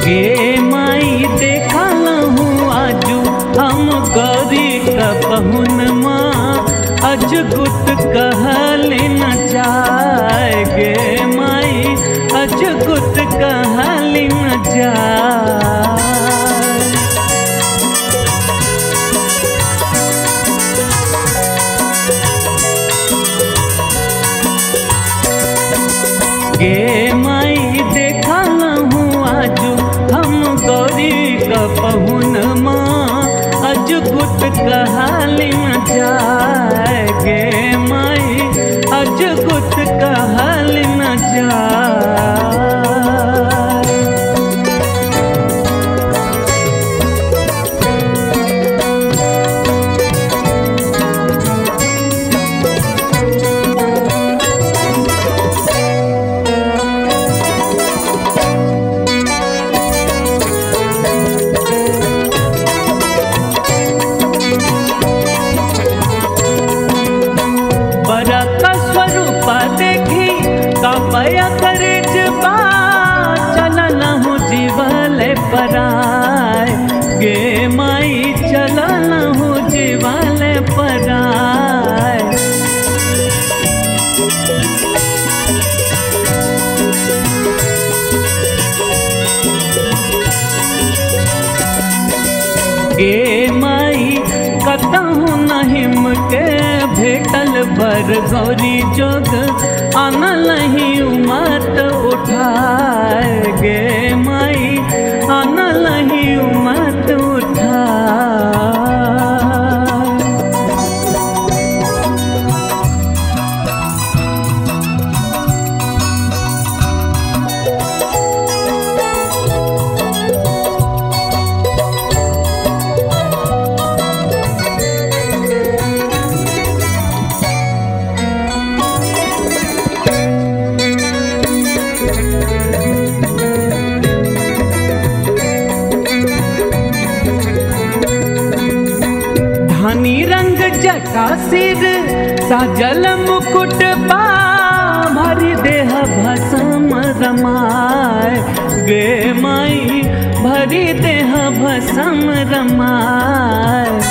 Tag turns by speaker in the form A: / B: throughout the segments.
A: गे माई देखा लहूँ आजू हम गौरी का पहुन माँ अजगुत कहली न जाए। गे माई अजगुत कहली न जाए। गे माई देखा लहूँ आजू हम गौरी का पहुन माँ अजगुत कहली न जाए। गे माई अजगुत कहली न जाए। कापया करे जबा चलन हूँ जीवल पराय। गे माई चलन हूँ जीवल पराय। गे माई कतहु नहिम के भेटल बर गौरी जोग आनलही उमत उठाए। गे माई आनलही उमत उठाए। धानी रंग जटा सिर साजल मुकुट बा भरी देह भस्म रमाए। गे माई भरी देह भस्म रमाए।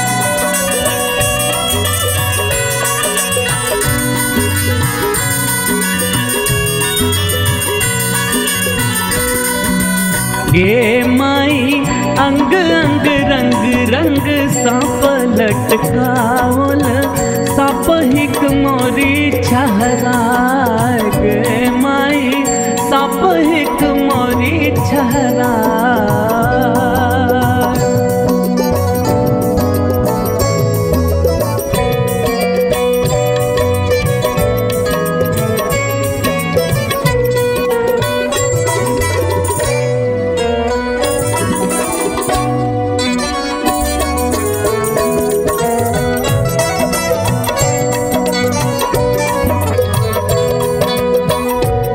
A: गे माई अंग अंग रंग रंग सांप लटकावल सापहिक मोरी छहराए। गे माई सापहिक मोरी छहराए।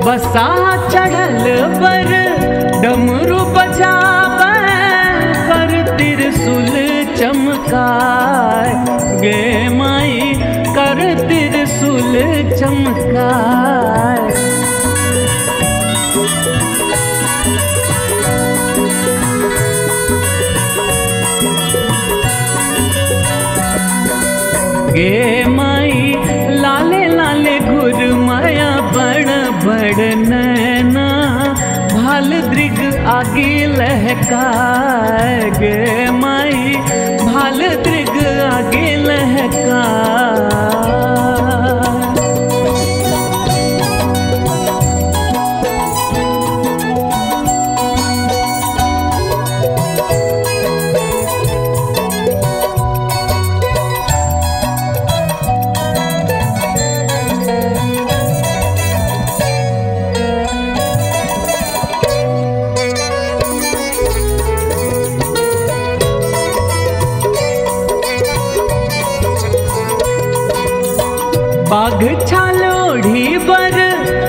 A: बसा चढ़ल बर डमरू बजावे कर त्रिशूल चमकाए। गे माई कर त्रिशूल चमकाए। गे माई लाले लाले घुर माया बड़ बड़ नैना भाल दृग आगे लहकाए। गे माई भाल दृग आगे लहकाए। बाघ छाल कोढ़ी बर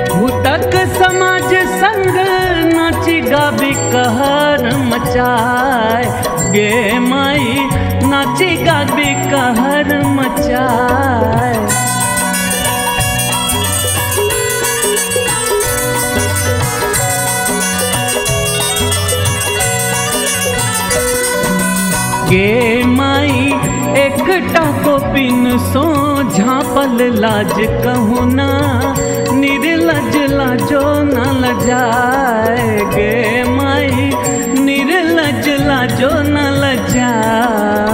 A: भूतक समाज संग नाची गाबी कहर मचाए गे माई नाची गाबी कहर मचाए। गे माई एकटा को पिन सो झाँपल लाज कहूँ ना निर्लज लाजो न लजाए गे माई निर्लज लाजो न लजाए।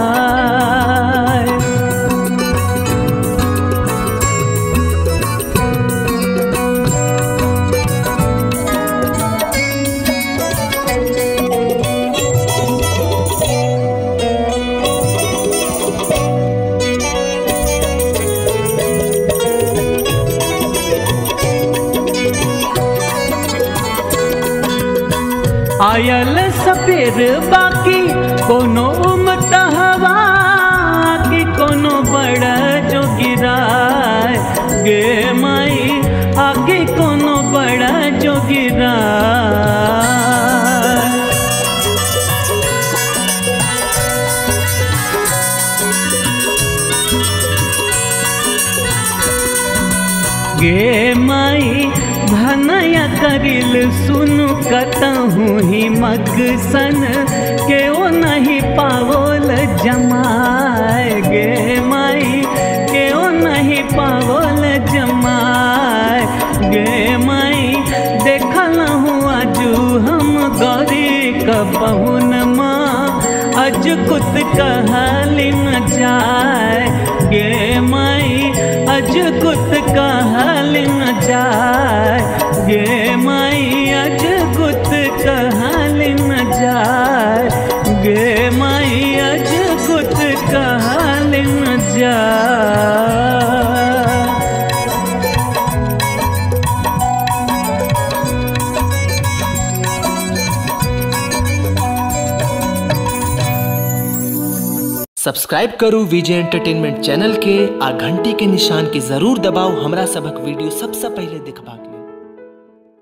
A: आयल सपेर बाकी कोनो उमतहवा कि कोनो बड़ा जो गिराए गे माई आगे कोनो बड़ा जो गिराए। गे माई भनया करिल सुनु कतहूँ ही मगसन के ओ नहीं पावल जमाए गे माई के ओ नहीं पावल जमाए गे माई देखल हूँ आजू हम गौरी कपहुन माँ अज कुत कहली न जाए गे माई अज कुत कहली न जाए गे माई अज कुत कहली न जाए गे माई अज कुत कहली न जाए।
B: सब्सक्राइब करू विजय एंटरटेनमेंट चैनल के आ घंटी के निशान के जरूर दबाओ हमरा सबक वीडियो सबसे पहले देखबाक।